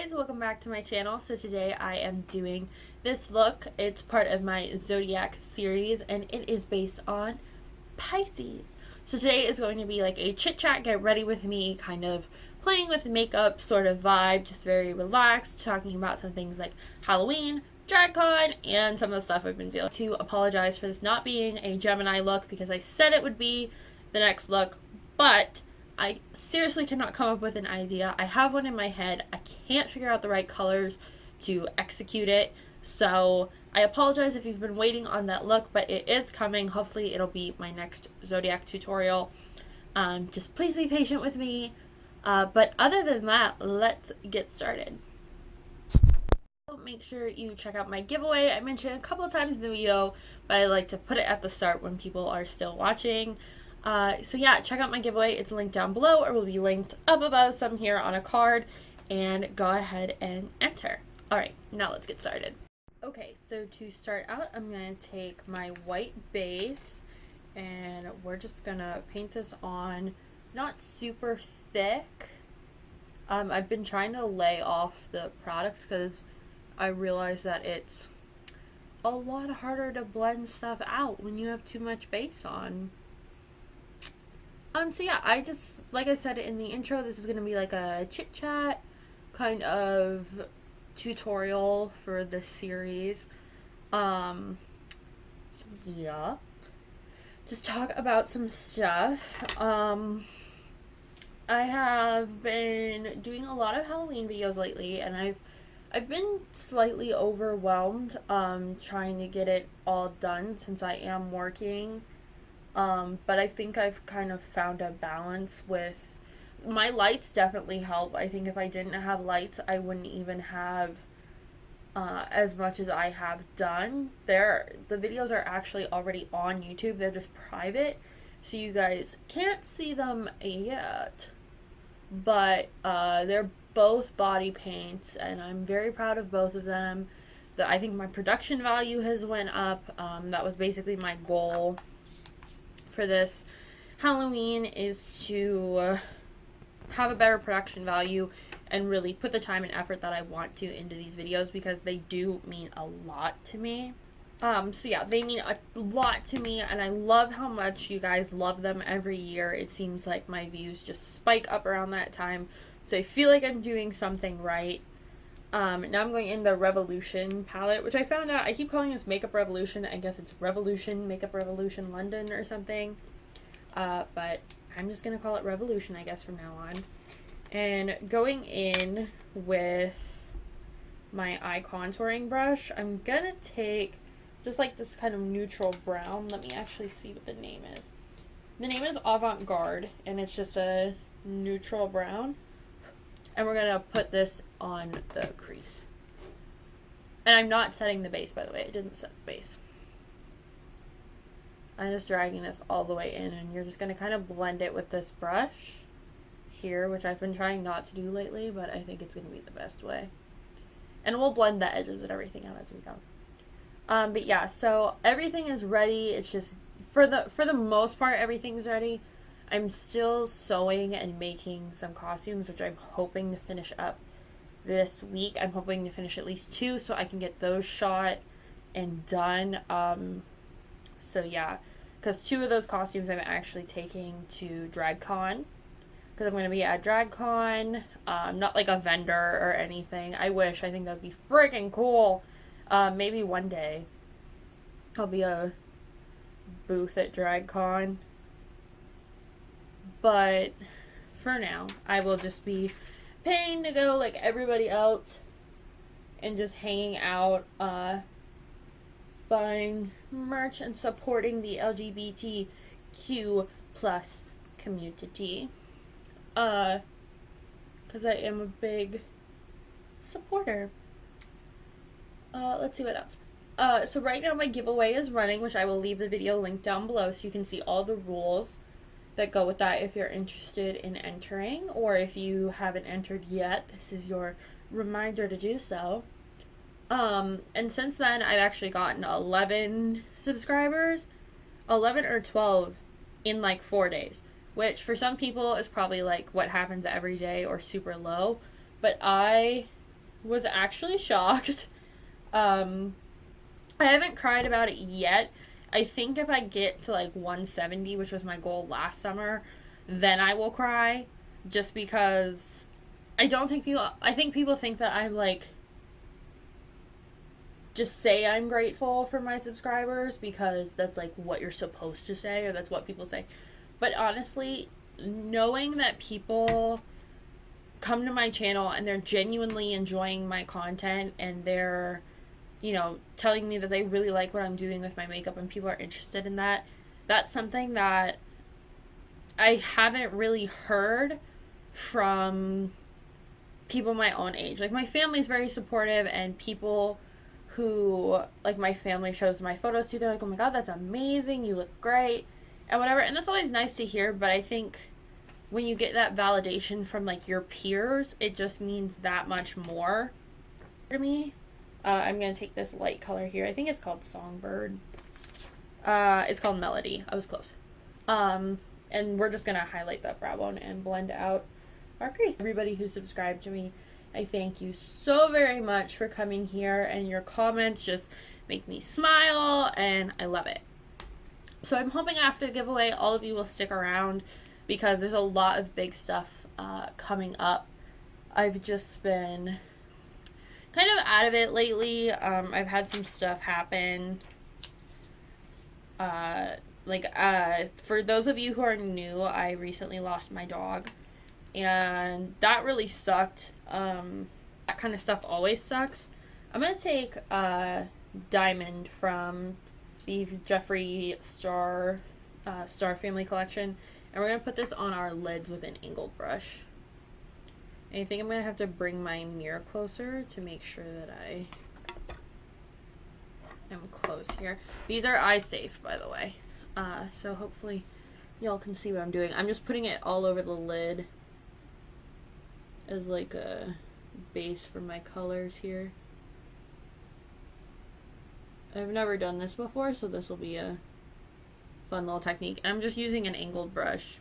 guys, welcome back to my channel. So today I am doing this look. It's part of my Zodiac series and it is based on Pisces. So today is going to be like a chit chat, get ready with me, kind of playing with makeup sort of vibe, just very relaxed, talking about some things like Halloween, DragCon, and some of the stuff I've been dealing with. To apologize for this not being a Gemini look because I said it would be the next look, but I seriously cannot come up with an idea. I have one in my head. I can't figure out the right colors to execute it. So I apologize if you've been waiting on that look, but it is coming. Hopefully it'll be my next Zodiac tutorial. Just please be patient with me. But other than that, let's get started. Make sure you check out my giveaway. I mentioned a couple of times in the video, but I like to put it at the start when people are still watching. So yeah, check out my giveaway. It's linked down below or will be linked up above, some here on a card, and go ahead and enter. Alright, now let's get started. Okay, so to start out, I'm going to take my white base and we're just going to paint this on, not super thick. I've been trying to lay off the product because I realize that it's a lot harder to blend stuff out when you have too much base on. So yeah, I just, like I said in the intro, this is going to be like a chit chat kind of tutorial for this series. Yeah, just talk about some stuff. I have been doing a lot of Halloween videos lately, and I've been slightly overwhelmed, trying to get it all done since I am working. But I think I've kind of found a balance with my lights. Definitely help. I think if I didn't have lights, I wouldn't even have as much as I have done. The videos are actually already on YouTube. They're just private, so you guys can't see them yet. But they're both body paints, and I'm very proud of both of them. I think my production value has went up. That was basically my goal for this Halloween, is to have a better production value and really put the time and effort that I want to into these videos, because they do mean a lot to me. So yeah, they mean a lot to me, and I love how much you guys love them every year. It seems like my views just spike up around that time, so I feel like I'm doing something right. Now I'm going in the Revolution palette, which I found out, I keep calling this Makeup Revolution. I guess it's Revolution, Makeup Revolution London or something. But I'm just going to call it Revolution, I guess, from now on. And going in with my eye contouring brush, I'm going to take just like this kind of neutral brown. Let me actually see what the name is. The name is Avant Garde, and it's just a neutral brown. And we're going to put this on the crease. And I'm not setting the base, by the way. It didn't set the base. I'm just dragging this all the way in, and you're just going to kind of blend it with this brush here, which I've been trying not to do lately, but I think it's going to be the best way. And we'll blend the edges and everything out as we go. But yeah, so everything is ready. It's just, for the most part, everything's ready. I'm still sewing and making some costumes, which I'm hoping to finish up this week. I'm hoping to finish at least 2 so I can get those shot and done. So yeah, because 2 of those costumes I'm actually taking to DragCon, because I'm going to be at DragCon. Not like a vendor or anything. I wish. I think that would be freaking cool. Maybe one day I'll be a booth at DragCon. But for now, I will just be paying to go like everybody else and just hanging out, buying merch and supporting the LGBTQ plus community. Because I am a big supporter. Let's see what else. So right now my giveaway is running, which I will leave the video link down below so you can see all the rules that go with that if you're interested in entering, or if you haven't entered yet, this is your reminder to do so. And since then I've actually gotten 11 subscribers, 11 or 12 in like 4 days, which for some people is probably like what happens every day or super low, but I was actually shocked. I haven't cried about it yet. I think if I get to like 170, which was my goal last summer, then I will cry. Just because I think people think that I'm like, just say I'm grateful for my subscribers because that's like what you're supposed to say, or that's what people say. But honestly, knowing that people come to my channel and they're genuinely enjoying my content and they're, you know, telling me that they really like what I'm doing with my makeup and people are interested in that, that's something that I haven't really heard from people my own age. Like, my family's very supportive, and people who, like, my family shows my photos to, they're like, oh my god, that's amazing, you look great, and whatever. And that's always nice to hear, but I think when you get that validation from, like, your peers, it just means that much more to me. I'm going to take this light color here. I think it's called Songbird. It's called Melody. I was close. And we're just going to highlight that brow bone and blend out our crease. Everybody who subscribed to me, I thank you so very much for coming here, and your comments just make me smile, and I love it. So I'm hoping after the giveaway, all of you will stick around, because there's a lot of big stuff coming up. I've just been kind of out of it lately. I've had some stuff happen. For those of you who are new, I recently lost my dog, and that really sucked. That kind of stuff always sucks. I'm going to take Diamond from the Jeffree Star Family Collection, and we're going to put this on our lids with an angled brush. And I think I'm going to have to bring my mirror closer to make sure that I am close here. These are eye safe, by the way. So hopefully y'all can see what I'm doing. I'm just putting it all over the lid as like a base for my colors here. I've never done this before, so this will be a fun little technique. And I'm just using an angled brush.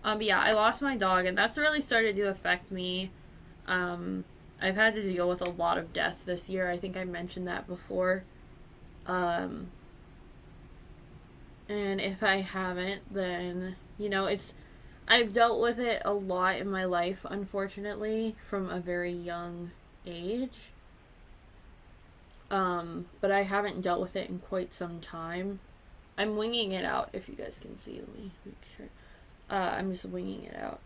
But yeah, I lost my dog, and that's really started to affect me. I've had to deal with a lot of death this year. I think I mentioned that before. And if I haven't, then, you know, I've dealt with it a lot in my life, unfortunately, from a very young age. But I haven't dealt with it in quite some time. I'm winging it out, if you guys can see. Let me make sure. I'm just winging it out.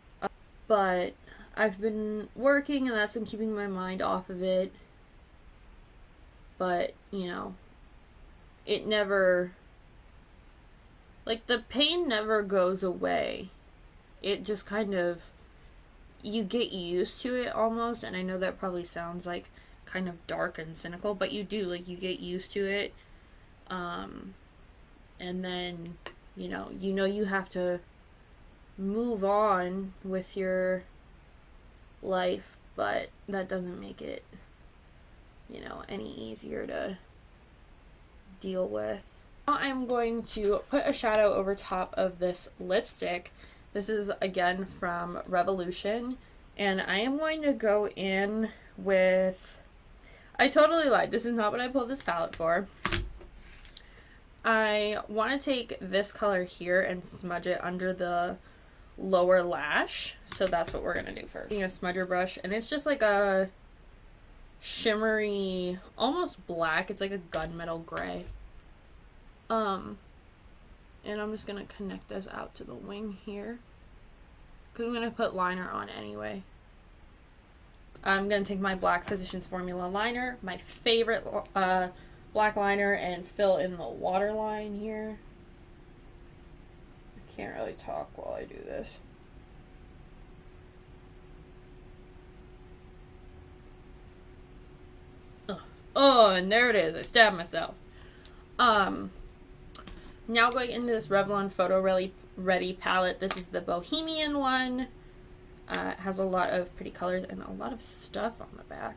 But I've been working, and that's been keeping my mind off of it. But, you know, it never, like, the pain never goes away. It just kind of, you get used to it almost, and I know that probably sounds like kind of dark and cynical, but you do, like, you get used to it. And then, you know you have to move on with your life, but that doesn't make it, you know, any easier to deal with. Now I'm going to put a shadow over top of this lipstick. This is again from Revolution, and I am going to go in with, I totally lied, this is not what I pulled this palette for. I want to take this color here and smudge it under the lower lash, so that's what we're going to do first. Using a smudger brush, and it's just like a shimmery, almost black, it's like a gunmetal gray. And I'm just going to connect this out to the wing here, because I'm going to put liner on anyway. I'm going to take my Black Physicians Formula liner, my favorite black liner, and fill in the waterline here. I can't really talk while I do this. Oh, and there it is. I stabbed myself. Now going into this Revlon Photo Ready palette. This is the Bohemian one. It has a lot of pretty colors and a lot of stuff on the back.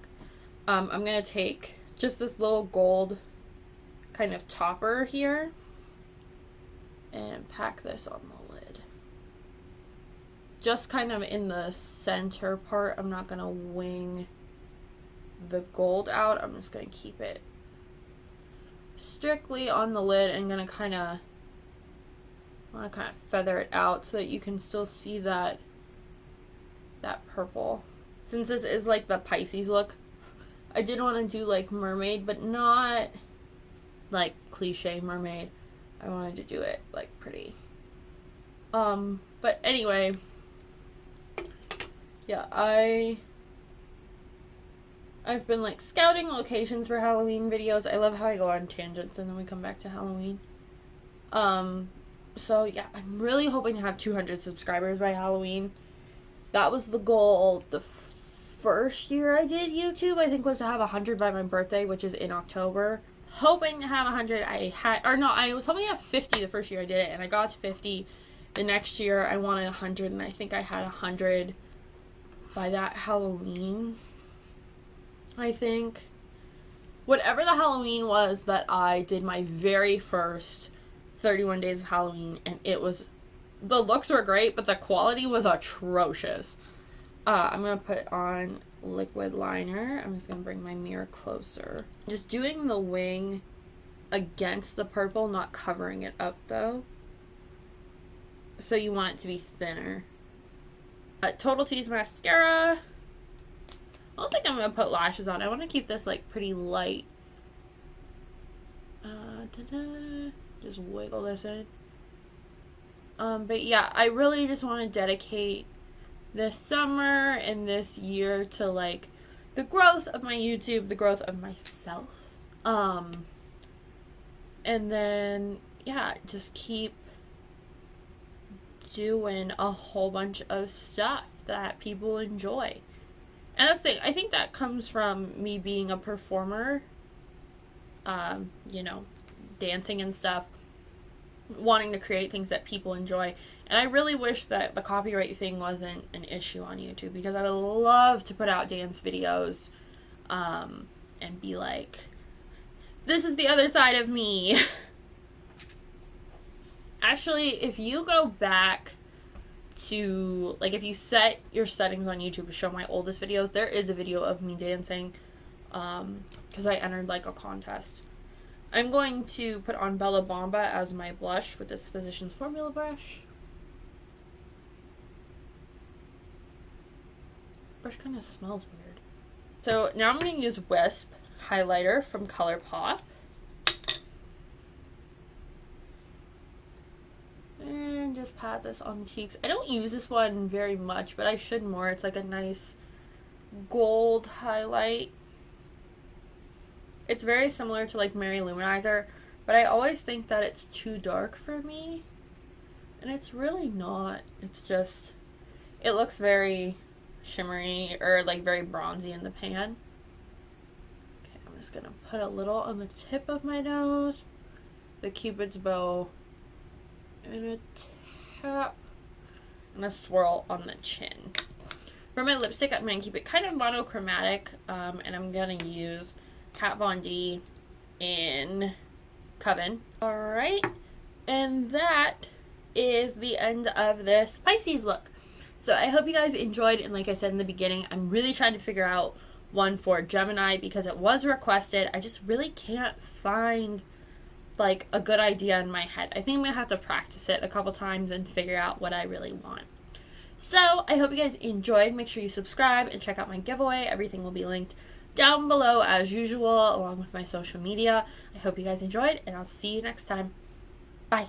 I'm going to take just this little gold kind of topper here and pack this on the lid. Just kind of in the center part. I'm not going to wing the gold out. I'm just going to keep it strictly on the lid and going to kind of feather it out so that you can still see that purple. Since this is like the Pisces look, I did want to do like mermaid, but not like cliche mermaid. I wanted to do it like pretty. But anyway, yeah, I've been like scouting locations for Halloween videos. I love how I go on tangents and then we come back to Halloween. So yeah, I'm really hoping to have 200 subscribers by Halloween. That was the goal. The first year I did YouTube, I think, was to have 100 by my birthday, which is in October. Hoping to have 100. I was hoping to have 50 the first year I did it, and I got to 50. The next year I wanted 100, and I think I had 100 by that Halloween. I think. Whatever the Halloween was that I did my very first 31 days of Halloween, and it was, the looks were great, but the quality was atrocious. I'm going to put on liquid liner. I'm just going to bring my mirror closer. Just doing the wing against the purple, not covering it up though. So you want it to be thinner. Total Tease mascara. I don't think I'm going to put lashes on. I want to keep this like pretty light. Just wiggle this in. But yeah, I really just want to dedicate this summer and this year to like the growth of my YouTube, the growth of myself. And then yeah, just keep doing a whole bunch of stuff that people enjoy. And that's the thing, I think that comes from me being a performer, you know, dancing and stuff, wanting to create things that people enjoy. And I really wish that the copyright thing wasn't an issue on YouTube, because I would love to put out dance videos and be like, this is the other side of me. Actually, if you go back to, like, if you set your settings on YouTube to show my oldest videos, there is a video of me dancing, because I entered, like, a contest. I'm going to put on Bella Bomba as my blush with this Physicians Formula brush. Brush kind of smells weird. So now I'm going to use Wisp highlighter from ColourPop. And just pat this on the cheeks. I don't use this one very much, but I should more. It's like a nice gold highlight. It's very similar to like Mary Luminizer, but I always think that it's too dark for me. And it's really not. It's just, it looks very shimmery or like very bronzy in the pan. Okay, I'm just gonna put a little on the tip of my nose, the Cupid's bow, and a tap and a swirl on the chin. For my lipstick, I'm gonna keep it kind of monochromatic, and I'm gonna use Kat Von D in Coven. Alright, and that is the end of this Pisces look. So I hope you guys enjoyed, and like I said in the beginning, I'm really trying to figure out one for Gemini because it was requested. I just really can't find like a good idea in my head. I think I'm gonna have to practice it a couple times and figure out what I really want. So I hope you guys enjoyed. Make sure you subscribe and check out my giveaway. Everything will be linked down below as usual, along with my social media. I hope you guys enjoyed, and I'll see you next time. Bye.